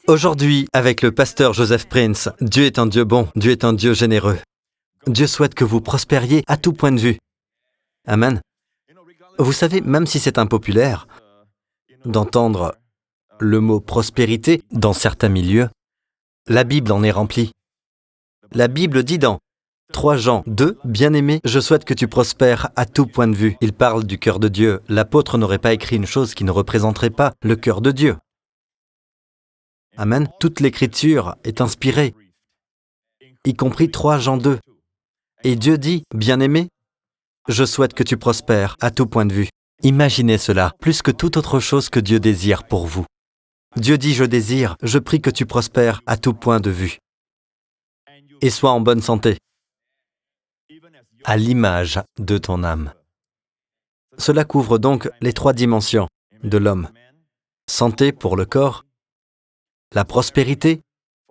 Aujourd'hui, avec le pasteur Joseph Prince, Dieu est un Dieu bon, Dieu est un Dieu généreux. Dieu souhaite que vous prospériez à tout point de vue. Amen. Vous savez, même si c'est impopulaire d'entendre le mot prospérité dans certains milieux, la Bible en est remplie. La Bible dit dans 3 Jean 2, « Bien-aimé, je souhaite que tu prospères à tout point de vue. » Il parle du cœur de Dieu. L'apôtre n'aurait pas écrit une chose qui ne représenterait pas le cœur de Dieu. Amen. Toute l'écriture est inspirée, y compris 3 Jean 2. Et Dieu dit, « Bien-aimé, je souhaite que tu prospères à tout point de vue. » Imaginez cela, plus que toute autre chose que Dieu désire pour vous. Dieu dit, « Je désire, je prie que tu prospères à tout point de vue. » Et sois en bonne santé, à l'image de ton âme. Cela couvre donc les 3 dimensions de l'homme. Santé pour le corps, la prospérité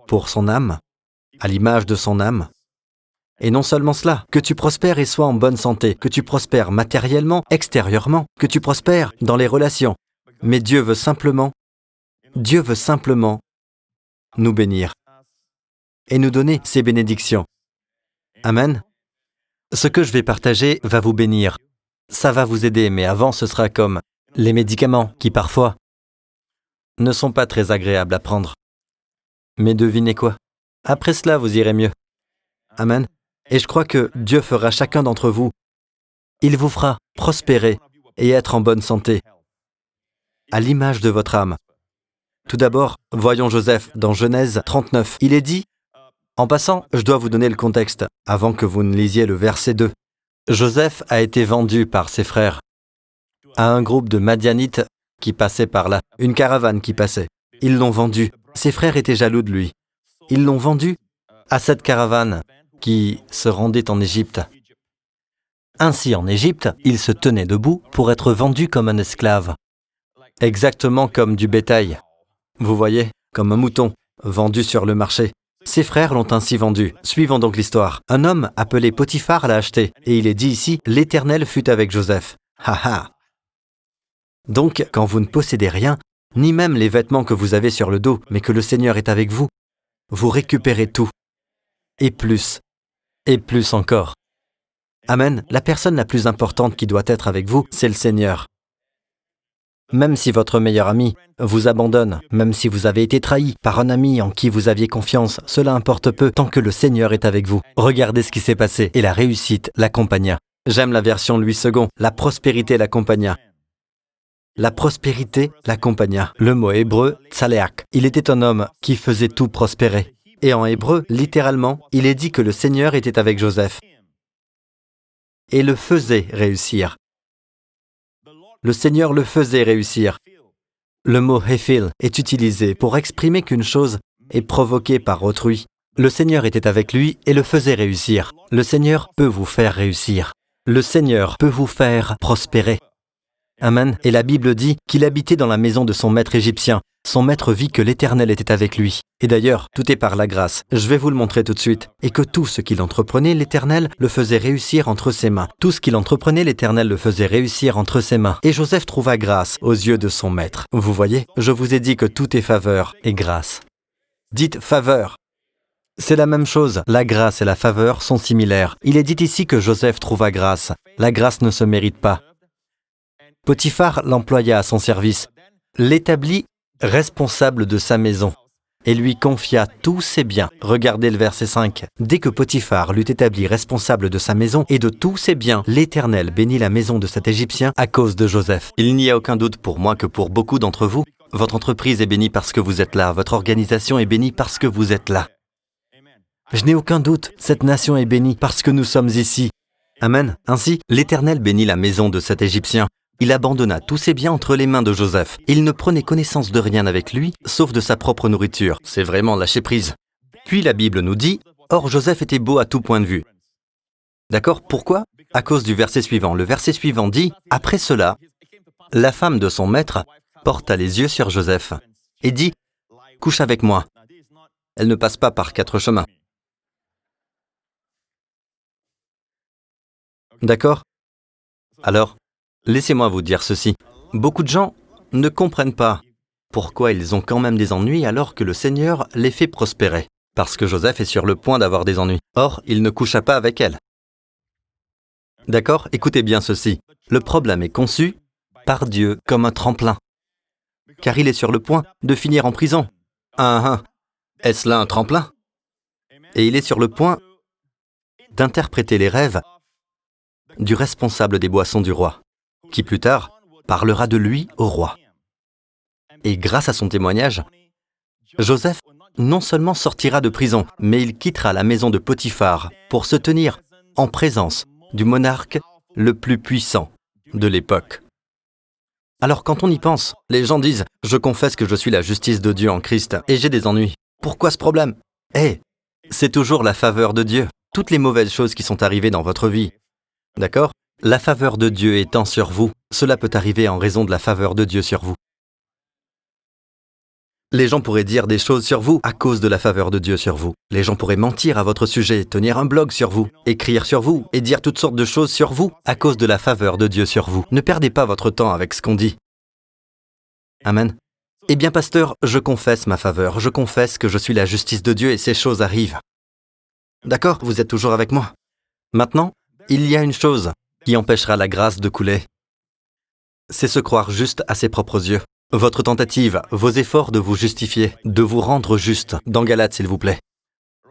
pour son âme, à l'image de son âme. Et non seulement cela, que tu prospères et sois en bonne santé, que tu prospères matériellement, extérieurement, que tu prospères dans les relations. Mais Dieu veut simplement nous bénir et nous donner ses bénédictions. Amen. Ce que je vais partager va vous bénir. Ça va vous aider, mais avant ce sera comme les médicaments qui parfois ne sont pas très agréables à prendre. Mais devinez quoi? Après cela, vous irez mieux. Amen. Et je crois que Dieu fera chacun d'entre vous. Il vous fera prospérer et être en bonne santé, à l'image de votre âme. Tout d'abord, voyons Joseph dans Genèse 39. Il est dit, en passant, je dois vous donner le contexte, avant que vous ne lisiez le verset 2. Joseph a été vendu par ses frères à un groupe de Madianites qui passait par là, une caravane qui passait. Ils l'ont vendu. Ses frères étaient jaloux de lui. Ils l'ont vendu à cette caravane qui se rendait en Égypte. Ainsi, en Égypte, il se tenait debout pour être vendu comme un esclave. Exactement comme du bétail. Vous voyez, comme un mouton, vendu sur le marché. Ses frères l'ont ainsi vendu. Suivons donc l'histoire. Un homme appelé Potiphar l'a acheté. Et il est dit ici, « L'Éternel fut avec Joseph. » Ha ha. Donc, quand vous ne possédez rien, ni même les vêtements que vous avez sur le dos, mais que le Seigneur est avec vous, vous récupérez tout. Et plus encore. Amen. La personne la plus importante qui doit être avec vous, c'est le Seigneur. Même si votre meilleur ami vous abandonne, même si vous avez été trahi par un ami en qui vous aviez confiance, cela importe peu tant que le Seigneur est avec vous. Regardez ce qui s'est passé et la réussite l'accompagna. J'aime la version Louis II, la prospérité l'accompagna. La prospérité l'accompagna. Le mot hébreu, tsaleak. Il était un homme qui faisait tout prospérer. Et en hébreu, littéralement, il est dit que le Seigneur était avec Joseph et le faisait réussir. Le Seigneur le faisait réussir. Le mot « héphil » est utilisé pour exprimer qu'une chose est provoquée par autrui. Le Seigneur était avec lui et le faisait réussir. Le Seigneur peut vous faire réussir. Le Seigneur peut vous faire prospérer. Amen. Et la Bible dit qu'il habitait dans la maison de son maître égyptien. Son maître vit que l'Éternel était avec lui. Et d'ailleurs, tout est par la grâce. Je vais vous le montrer tout de suite. Et que tout ce qu'il entreprenait, l'Éternel le faisait réussir entre ses mains. Tout ce qu'il entreprenait, l'Éternel le faisait réussir entre ses mains. Et Joseph trouva grâce aux yeux de son maître. Vous voyez, je vous ai dit que tout est faveur et grâce. Dites faveur. C'est la même chose. La grâce et la faveur sont similaires. Il est dit ici que Joseph trouva grâce. La grâce ne se mérite pas. Potiphar l'employa à son service, l'établit responsable de sa maison et lui confia tous ses biens. Regardez le verset 5. Dès que Potiphar l'eut établi responsable de sa maison et de tous ses biens, l'Éternel bénit la maison de cet Égyptien à cause de Joseph. Il n'y a aucun doute pour moi que pour beaucoup d'entre vous, votre entreprise est bénie parce que vous êtes là, votre organisation est bénie parce que vous êtes là. Je n'ai aucun doute, cette nation est bénie parce que nous sommes ici. Amen. Ainsi, l'Éternel bénit la maison de cet Égyptien. Il abandonna tous ses biens entre les mains de Joseph. Il ne prenait connaissance de rien avec lui, sauf de sa propre nourriture. C'est vraiment lâcher prise. Puis la Bible nous dit, « Or Joseph était beau à tout point de vue. » D'accord? Pourquoi? À cause du verset suivant. Le verset suivant dit, « Après cela, la femme de son maître porta les yeux sur Joseph et dit, « Couche avec moi. » Elle ne passe pas par 4 chemins. D'accord? Alors, laissez-moi vous dire ceci. Beaucoup de gens ne comprennent pas pourquoi ils ont quand même des ennuis alors que le Seigneur les fait prospérer? Parce que Joseph est sur le point d'avoir des ennuis. Or, il ne coucha pas avec elle. D'accord? Écoutez bien ceci. Le problème est conçu par Dieu comme un tremplin. Car il est sur le point de finir en prison. Est-ce là un tremplin? Et il est sur le point d'interpréter les rêves du responsable des boissons du roi, qui plus tard parlera de lui au roi. Et grâce à son témoignage, Joseph non seulement sortira de prison, mais il quittera la maison de Potiphar pour se tenir en présence du monarque le plus puissant de l'époque. Alors quand on y pense, les gens disent « Je confesse que je suis la justice de Dieu en Christ et j'ai des ennuis. Pourquoi ce problème ?» C'est toujours la faveur de Dieu. Toutes les mauvaises choses qui sont arrivées dans votre vie, d'accord? La faveur de Dieu étant sur vous, cela peut arriver en raison de la faveur de Dieu sur vous. Les gens pourraient dire des choses sur vous à cause de la faveur de Dieu sur vous. Les gens pourraient mentir à votre sujet, tenir un blog sur vous, écrire sur vous et dire toutes sortes de choses sur vous à cause de la faveur de Dieu sur vous. Ne perdez pas votre temps avec ce qu'on dit. Amen. Eh bien, pasteur, je confesse ma faveur. Je confesse que je suis la justice de Dieu et ces choses arrivent. D'accord, vous êtes toujours avec moi. Maintenant, il y a une chose qui empêchera la grâce de couler. C'est se croire juste à ses propres yeux. Votre tentative, vos efforts de vous justifier, de vous rendre juste. Dans Galates, s'il vous plaît.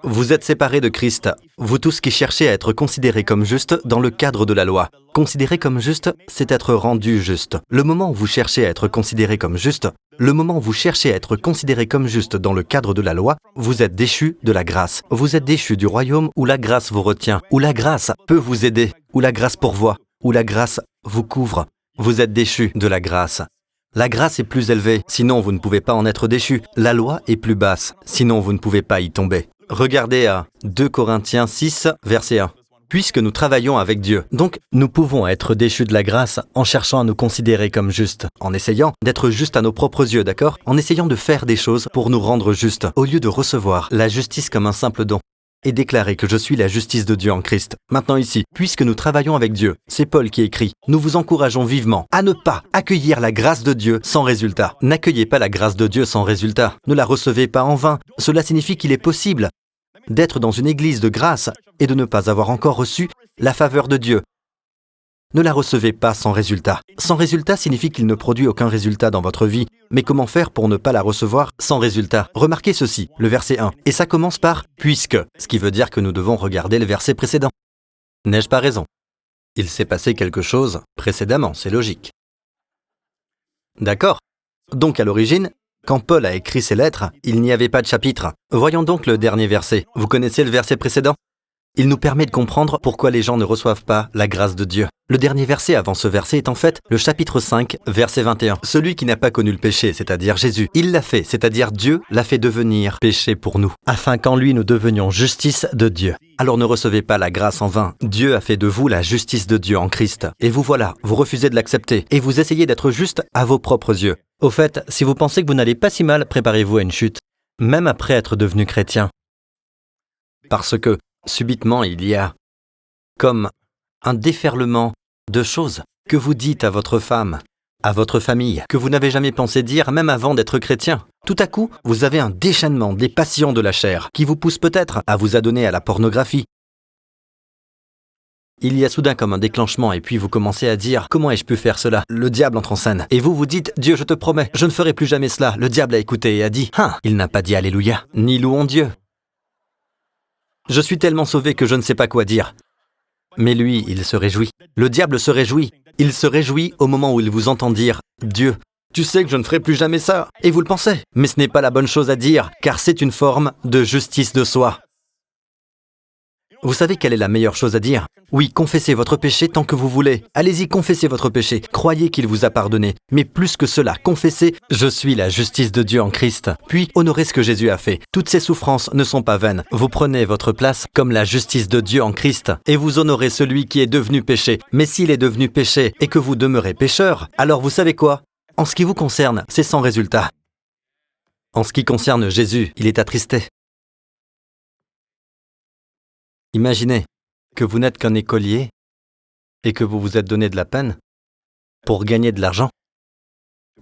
Vous êtes séparés de Christ, vous tous qui cherchez à être considérés comme justes dans le cadre de la loi. Considérer comme juste, c'est être rendu juste. Le moment où vous cherchez à être considéré comme juste, le moment où vous cherchez à être considéré comme juste dans le cadre de la loi, vous êtes déchus de la grâce. Vous êtes déchus du royaume où la grâce vous retient, où la grâce peut vous aider, où la grâce pourvoit, où la grâce vous couvre. Vous êtes déchus de la grâce. La grâce est plus élevée, sinon vous ne pouvez pas en être déchus. La loi est plus basse, sinon vous ne pouvez pas y tomber. Regardez à 2 Corinthiens 6, verset 1. Puisque nous travaillons avec Dieu, donc nous pouvons être déchus de la grâce en cherchant à nous considérer comme justes, en essayant d'être justes à nos propres yeux, d'accord? En essayant de faire des choses pour nous rendre justes, au lieu de recevoir la justice comme un simple don. Et déclarer que je suis la justice de Dieu en Christ. Maintenant ici, puisque nous travaillons avec Dieu, c'est Paul qui écrit, nous vous encourageons vivement à ne pas accueillir la grâce de Dieu sans résultat. N'accueillez pas la grâce de Dieu sans résultat. Ne la recevez pas en vain. Cela signifie qu'il est possible d'être dans une église de grâce et de ne pas avoir encore reçu la faveur de Dieu. Ne la recevez pas sans résultat. Sans résultat signifie qu'il ne produit aucun résultat dans votre vie. Mais comment faire pour ne pas la recevoir sans résultat? Remarquez ceci, le verset 1. Et ça commence par « puisque », ce qui veut dire que nous devons regarder le verset précédent. N'ai-je pas raison? Il s'est passé quelque chose précédemment, c'est logique. D'accord. Donc à l'origine, quand Paul a écrit ces lettres, il n'y avait pas de chapitre. Voyons donc le dernier verset. Vous connaissez le verset précédent? Il nous permet de comprendre pourquoi les gens ne reçoivent pas la grâce de Dieu. Le dernier verset avant ce verset est en fait le chapitre 5, verset 21. Celui qui n'a pas connu le péché, c'est-à-dire Jésus, il l'a fait, c'est-à-dire Dieu l'a fait devenir péché pour nous, afin qu'en lui nous devenions justice de Dieu. Alors ne recevez pas la grâce en vain. Dieu a fait de vous la justice de Dieu en Christ. Et vous voilà, vous refusez de l'accepter, et vous essayez d'être juste à vos propres yeux. Au fait, si vous pensez que vous n'allez pas si mal, préparez-vous à une chute, même après être devenu chrétien. Parce que, subitement, il y a comme un déferlement de choses que vous dites à votre femme, à votre famille, que vous n'avez jamais pensé dire même avant d'être chrétien. Tout à coup, vous avez un déchaînement des passions de la chair qui vous pousse peut-être à vous adonner à la pornographie. Il y a soudain comme un déclenchement et puis vous commencez à dire « Comment ai-je pu faire cela ?» Le diable entre en scène. Et vous vous dites « Dieu, je te promets, je ne ferai plus jamais cela. » Le diable a écouté et a dit « Ah, il n'a pas dit Alléluia, ni louons Dieu. Je suis tellement sauvé que je ne sais pas quoi dire. » Mais lui, il se réjouit. Le diable se réjouit. Il se réjouit au moment où il vous entend dire « Dieu, tu sais que je ne ferai plus jamais ça. » Et vous le pensez. Mais ce n'est pas la bonne chose à dire, car c'est une forme de justice de soi. Vous savez quelle est la meilleure chose à dire? Oui, confessez votre péché tant que vous voulez. Allez-y, confessez votre péché. Croyez qu'il vous a pardonné. Mais plus que cela, confessez « Je suis la justice de Dieu en Christ ». Puis, honorez ce que Jésus a fait. Toutes ces souffrances ne sont pas vaines. Vous prenez votre place comme la justice de Dieu en Christ et vous honorez celui qui est devenu péché. Mais s'il est devenu péché et que vous demeurez pécheur, alors vous savez quoi? En ce qui vous concerne, c'est sans résultat. En ce qui concerne Jésus, il est attristé. Imaginez que vous n'êtes qu'un écolier et que vous vous êtes donné de la peine pour gagner de l'argent,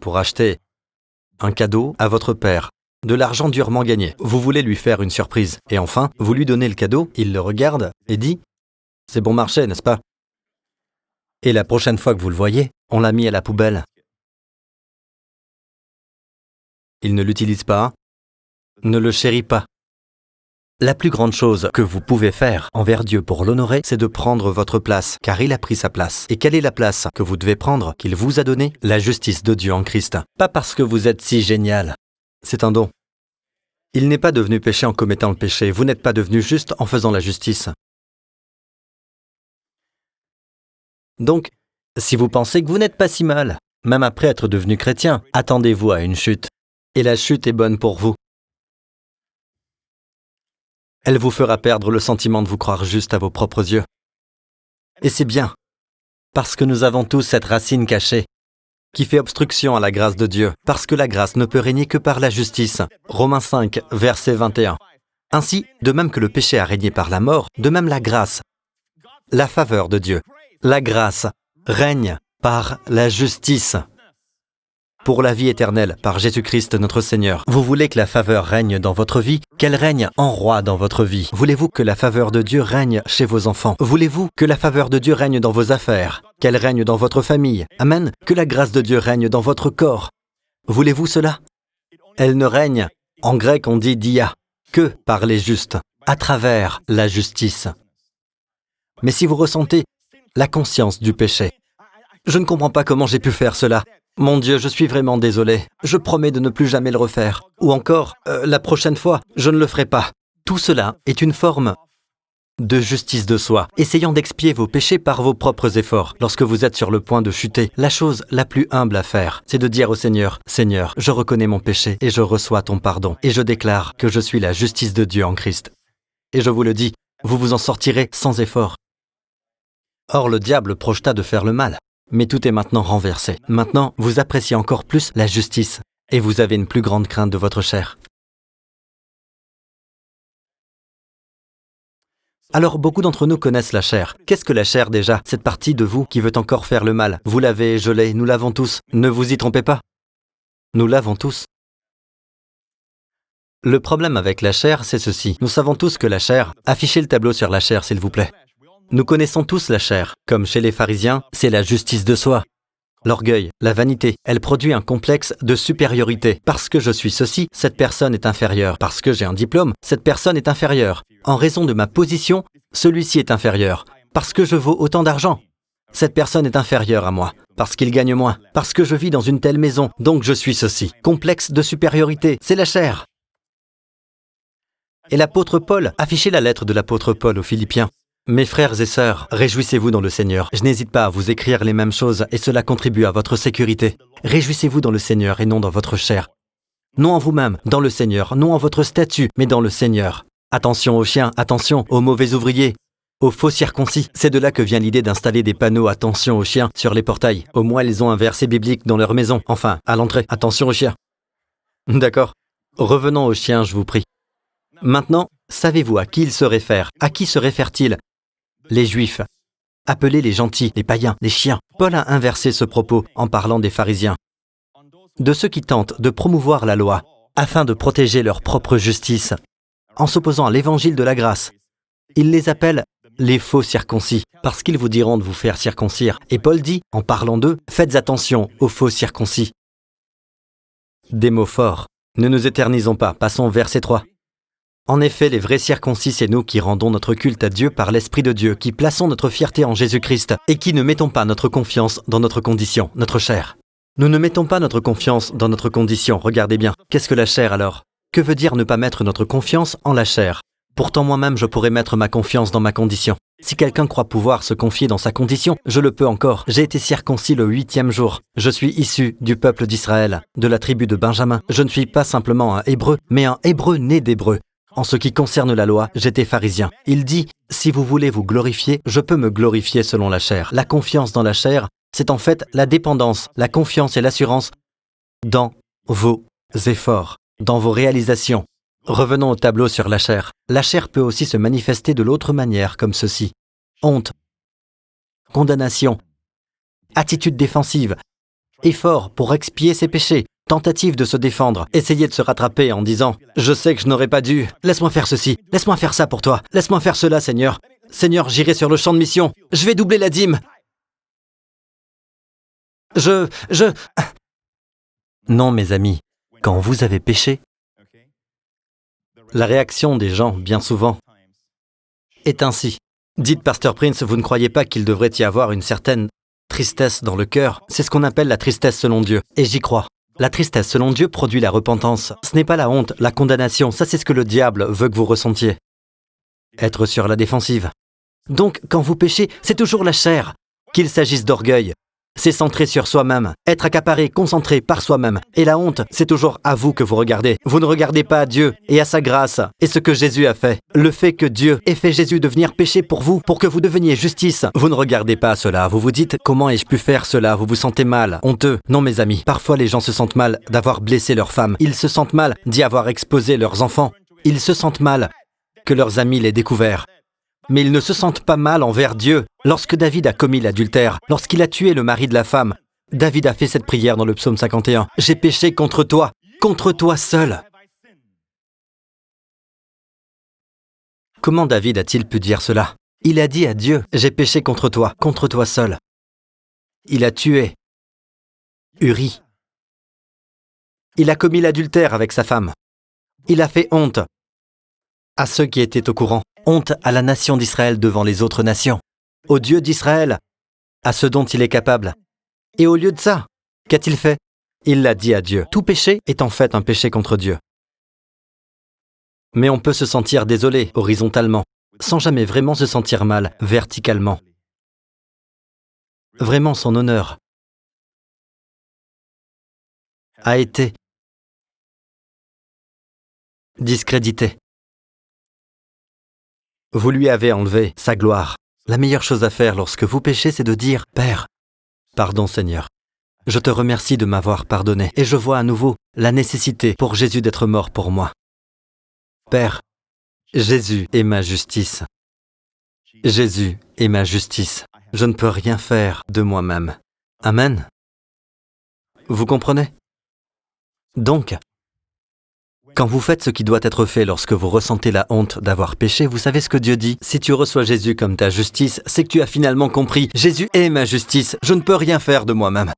pour acheter un cadeau à votre père, de l'argent durement gagné. Vous voulez lui faire une surprise. Et enfin, vous lui donnez le cadeau, il le regarde et dit « C'est bon marché, n'est-ce pas ?» Et la prochaine fois que vous le voyez, on l'a mis à la poubelle. Il ne l'utilise pas, ne le chérit pas. La plus grande chose que vous pouvez faire envers Dieu pour l'honorer, c'est de prendre votre place, car il a pris sa place. Et quelle est la place que vous devez prendre, qu'il vous a donnée? La justice de Dieu en Christ. Pas parce que vous êtes si génial. C'est un don. Il n'est pas devenu péché en commettant le péché. Vous n'êtes pas devenu juste en faisant la justice. Donc, si vous pensez que vous n'êtes pas si mal, même après être devenu chrétien, attendez-vous à une chute. Et la chute est bonne pour vous. Elle vous fera perdre le sentiment de vous croire juste à vos propres yeux. Et c'est bien, parce que nous avons tous cette racine cachée, qui fait obstruction à la grâce de Dieu, parce que la grâce ne peut régner que par la justice. Romains 5, verset 21. Ainsi, de même que le péché a régné par la mort, de même la grâce, la faveur de Dieu, la grâce règne par la justice. Pour la vie éternelle, par Jésus-Christ notre Seigneur. Vous voulez que la faveur règne dans votre vie, qu'elle règne en roi dans votre vie. Voulez-vous que la faveur de Dieu règne chez vos enfants? Voulez-vous que la faveur de Dieu règne dans vos affaires, qu'elle règne dans votre famille? Amen. Que la grâce de Dieu règne dans votre corps. Voulez-vous cela? Elle ne règne, en grec on dit dia, que par les justes, à travers la justice. Mais si vous ressentez la conscience du péché, je ne comprends pas comment j'ai pu faire cela. Mon Dieu, je suis vraiment désolé. Je promets de ne plus jamais le refaire. Ou encore, la prochaine fois, je ne le ferai pas. Tout cela est une forme de justice de soi, essayant d'expier vos péchés par vos propres efforts. Lorsque vous êtes sur le point de chuter, la chose la plus humble à faire, c'est de dire au Seigneur, « Seigneur, je reconnais mon péché et je reçois ton pardon. Et je déclare que je suis la justice de Dieu en Christ. » Et je vous le dis, vous vous en sortirez sans effort. Or, le diable projeta de faire le mal. Mais tout est maintenant renversé. Maintenant, vous appréciez encore plus la justice et vous avez une plus grande crainte de votre chair. Alors, beaucoup d'entre nous connaissent la chair. Qu'est-ce que la chair déjà? Cette partie de vous qui veut encore faire le mal. Vous l'avez, je l'ai, nous l'avons tous. Ne vous y trompez pas. Nous l'avons tous. Le problème avec la chair, c'est ceci. Nous savons tous que la chair... Affichez le tableau sur la chair, s'il vous plaît. Nous connaissons tous la chair. Comme chez les pharisiens, c'est la justice de soi. L'orgueil, la vanité, elle produit un complexe de supériorité. Parce que je suis ceci, cette personne est inférieure. Parce que j'ai un diplôme, cette personne est inférieure. En raison de ma position, celui-ci est inférieur. Parce que je vaux autant d'argent, cette personne est inférieure à moi. Parce qu'il gagne moins. Parce que je vis dans une telle maison, donc je suis ceci. Complexe de supériorité, c'est la chair. Et l'apôtre Paul, affichez la lettre de l'apôtre Paul aux Philippiens. Mes frères et sœurs, réjouissez-vous dans le Seigneur. Je n'hésite pas à vous écrire les mêmes choses et cela contribue à votre sécurité. Réjouissez-vous dans le Seigneur et non dans votre chair. Non en vous-même, dans le Seigneur, non en votre statut, mais dans le Seigneur. Attention aux chiens, attention aux mauvais ouvriers, aux faux circoncis. C'est de là que vient l'idée d'installer des panneaux « Attention aux chiens » sur les portails. Au moins, ils ont un verset biblique dans leur maison. Enfin, à l'entrée, attention aux chiens. D'accord. Revenons aux chiens, je vous prie. Maintenant, savez-vous à qui il se réfère? À qui se réfère-t-il? Les Juifs. Appelez les gentils, les païens, les chiens. Paul a inversé ce propos en parlant des pharisiens. De ceux qui tentent de promouvoir la loi afin de protéger leur propre justice en s'opposant à l'évangile de la grâce. Il les appelle les faux circoncis parce qu'ils vous diront de vous faire circoncire. Et Paul dit, en parlant d'eux, faites attention aux faux circoncis. Des mots forts. Ne nous éternisons pas. Passons au verset 3. En effet, les vrais circoncis, c'est nous qui rendons notre culte à Dieu par l'Esprit de Dieu, qui plaçons notre fierté en Jésus-Christ et qui ne mettons pas notre confiance dans notre condition, notre chair. Nous ne mettons pas notre confiance dans notre condition, regardez bien. Qu'est-ce que la chair alors? Que veut dire ne pas mettre notre confiance en la chair? Pourtant moi-même, je pourrais mettre ma confiance dans ma condition. Si quelqu'un croit pouvoir se confier dans sa condition, je le peux encore. J'ai été circoncis le 8e jour. Je suis issu du peuple d'Israël, de la tribu de Benjamin. Je ne suis pas simplement un Hébreu, mais un Hébreu né d'Hébreu. En ce qui concerne la loi, j'étais pharisien. Il dit, si vous voulez vous glorifier, je peux me glorifier selon la chair. La confiance dans la chair, c'est en fait la dépendance, la confiance et l'assurance dans vos efforts, dans vos réalisations. Revenons au tableau sur la chair. La chair peut aussi se manifester de l'autre manière, comme ceci. Honte, condamnation, attitude défensive, effort pour expier ses péchés, Tentative de se défendre, essayer de se rattraper en disant « Je sais que je n'aurais pas dû. Laisse-moi faire ceci. Laisse-moi faire ça pour toi. Laisse-moi faire cela, Seigneur. Seigneur, j'irai sur le champ de mission. Je vais doubler la dîme. Je... Non, mes amis, quand vous avez péché, la réaction des gens, bien souvent, est ainsi. Dites, Pasteur Prince, vous ne croyez pas qu'il devrait y avoir une certaine tristesse dans le cœur? C'est ce qu'on appelle la tristesse selon Dieu, et j'y crois. La tristesse selon Dieu produit la repentance. Ce n'est pas la honte, la condamnation, ça c'est ce que le diable veut que vous ressentiez. Être sur la défensive. Donc, quand vous péchez, c'est toujours la chair. Qu'il s'agisse d'orgueil, c'est centré sur soi-même, être accaparé, concentré par soi-même. Et la honte, c'est toujours à vous que vous regardez. Vous ne regardez pas à Dieu et à sa grâce et ce que Jésus a fait. Le fait que Dieu ait fait Jésus devenir péché pour vous, pour que vous deveniez justice. Vous ne regardez pas à cela. Vous vous dites, comment ai-je pu faire cela? Vous vous sentez mal, honteux. Non, mes amis, parfois les gens se sentent mal d'avoir blessé leur femme. Ils se sentent mal d'y avoir exposé leurs enfants. Ils se sentent mal que leurs amis l'aient découvert. Mais ils ne se sentent pas mal envers Dieu. Lorsque David a commis l'adultère, lorsqu'il a tué le mari de la femme, David a fait cette prière dans le psaume 51. « J'ai péché contre toi seul. » Comment David a-t-il pu dire cela? Il a dit à Dieu, « J'ai péché contre toi seul. » Il a tué Uri. Il a commis l'adultère avec sa femme. Il a fait honte à ceux qui étaient au courant. Honte à la nation d'Israël devant les autres nations. Au Dieu d'Israël, à ce dont il est capable. Et au lieu de ça, qu'a-t-il fait? Il l'a dit à Dieu. Tout péché est en fait un péché contre Dieu. Mais on peut se sentir désolé horizontalement, sans jamais vraiment se sentir mal verticalement. Vraiment, son honneur a été discrédité. Vous lui avez enlevé sa gloire. La meilleure chose à faire lorsque vous péchez, c'est de dire « Père, pardon Seigneur, je te remercie de m'avoir pardonné et je vois à nouveau la nécessité pour Jésus d'être mort pour moi. Père, Jésus est ma justice. Jésus est ma justice. Je ne peux rien faire de moi-même. Amen. Vous comprenez? Donc, quand vous faites ce qui doit être fait lorsque vous ressentez la honte d'avoir péché, vous savez ce que Dieu dit? Si tu reçois Jésus comme ta justice, c'est que tu as finalement compris. Jésus est ma justice. Je ne peux rien faire de moi-même.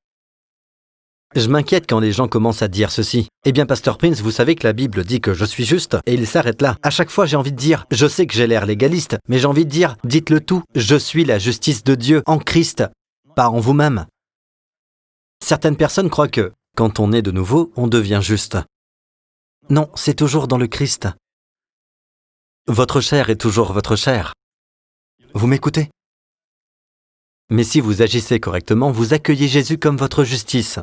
Je m'inquiète quand les gens commencent à dire ceci. Eh bien, Pasteur Prince, vous savez que la Bible dit que je suis juste, et il s'arrête là. À chaque fois, j'ai envie de dire, je sais que j'ai l'air légaliste, mais j'ai envie de dire, dites-le tout, je suis la justice de Dieu en Christ, pas en vous-même. Certaines personnes croient que, quand on est de nouveau, on devient juste. Non, c'est toujours dans le Christ. Votre chair est toujours votre chair. Vous m'écoutez? Mais si vous agissez correctement, vous accueillez Jésus comme votre justice.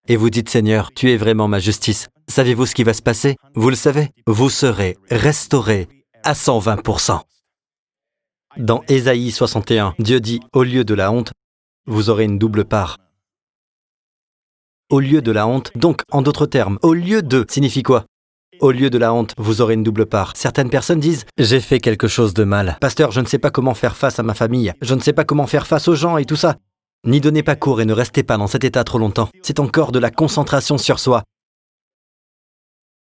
Et vous dites, Seigneur, tu es vraiment ma justice. Savez-vous ce qui va se passer? Vous le savez, vous serez restauré à 120%. Dans Ésaïe 61, Dieu dit, au lieu de la honte, vous aurez une double part. Au lieu de la honte, donc, en d'autres termes, au lieu de signifie quoi? Au lieu de la honte, vous aurez une double part. Certaines personnes disent « J'ai fait quelque chose de mal. Pasteur, je ne sais pas comment faire face à ma famille. Je ne sais pas comment faire face aux gens et tout ça. » N'y donnez pas cours et ne restez pas dans cet état trop longtemps. C'est encore de la concentration sur soi.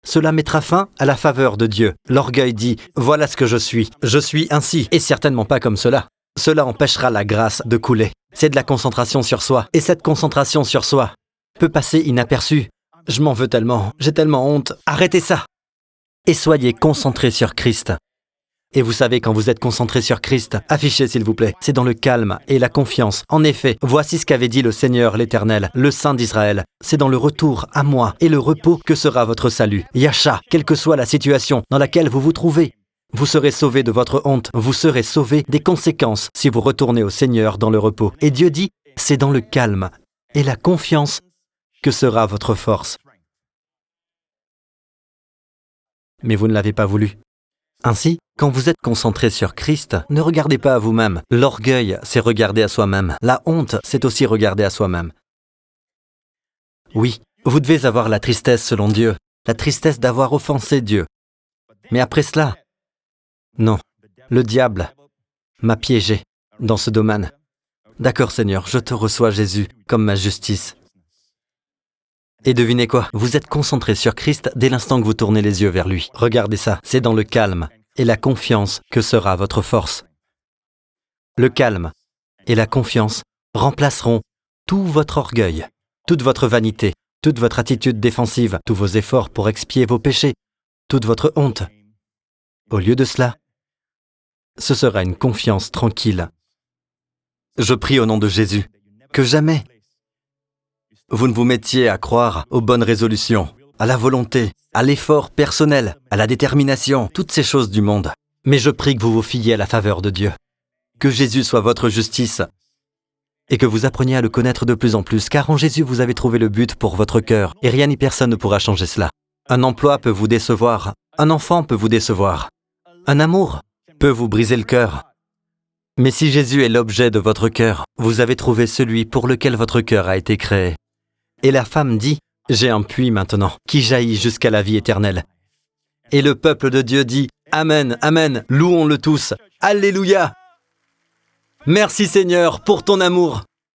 Cela mettra fin à la faveur de Dieu. L'orgueil dit « Voilà ce que je suis. Je suis ainsi. » Et certainement pas comme cela. Cela empêchera la grâce de couler. C'est de la concentration sur soi. Et cette concentration sur soi peut passer inaperçue. Je m'en veux tellement, j'ai tellement honte. Arrêtez ça! Et soyez concentrés sur Christ. Et vous savez, quand vous êtes concentrés sur Christ, affichez s'il vous plaît, c'est dans le calme et la confiance. En effet, voici ce qu'avait dit le Seigneur l'Éternel, le Saint d'Israël. C'est dans le retour à moi et le repos que sera votre salut. Yasha, quelle que soit la situation dans laquelle vous vous trouvez, vous serez sauvés de votre honte, vous serez sauvés des conséquences si vous retournez au Seigneur dans le repos. Et Dieu dit, c'est dans le calme et la confiance que sera votre force. Mais vous ne l'avez pas voulu. Ainsi, quand vous êtes concentré sur Christ, ne regardez pas à vous-même. L'orgueil, c'est regarder à soi-même. La honte, c'est aussi regarder à soi-même. Oui, vous devez avoir la tristesse selon Dieu, la tristesse d'avoir offensé Dieu. Mais après cela, non, le diable m'a piégé dans ce domaine. D'accord Seigneur, je te reçois Jésus comme ma justice. Et devinez quoi? Vous êtes concentré sur Christ dès l'instant que vous tournez les yeux vers lui. Regardez ça, c'est dans le calme et la confiance que sera votre force. Le calme et la confiance remplaceront tout votre orgueil, toute votre vanité, toute votre attitude défensive, tous vos efforts pour expier vos péchés, toute votre honte. Au lieu de cela, ce sera une confiance tranquille. Je prie au nom de Jésus que jamais vous ne vous mettiez à croire aux bonnes résolutions, à la volonté, à l'effort personnel, à la détermination, toutes ces choses du monde. Mais je prie que vous vous fiiez à la faveur de Dieu, que Jésus soit votre justice et que vous appreniez à le connaître de plus en plus, car en Jésus vous avez trouvé le but pour votre cœur et rien ni personne ne pourra changer cela. Un emploi peut vous décevoir, un enfant peut vous décevoir, un amour peut vous briser le cœur. Mais si Jésus est l'objet de votre cœur, vous avez trouvé celui pour lequel votre cœur a été créé. Et la femme dit, « J'ai un puits maintenant, qui jaillit jusqu'à la vie éternelle. » Et le peuple de Dieu dit, « Amen, Amen, louons-le tous, Alléluia ! Merci Seigneur pour ton amour. »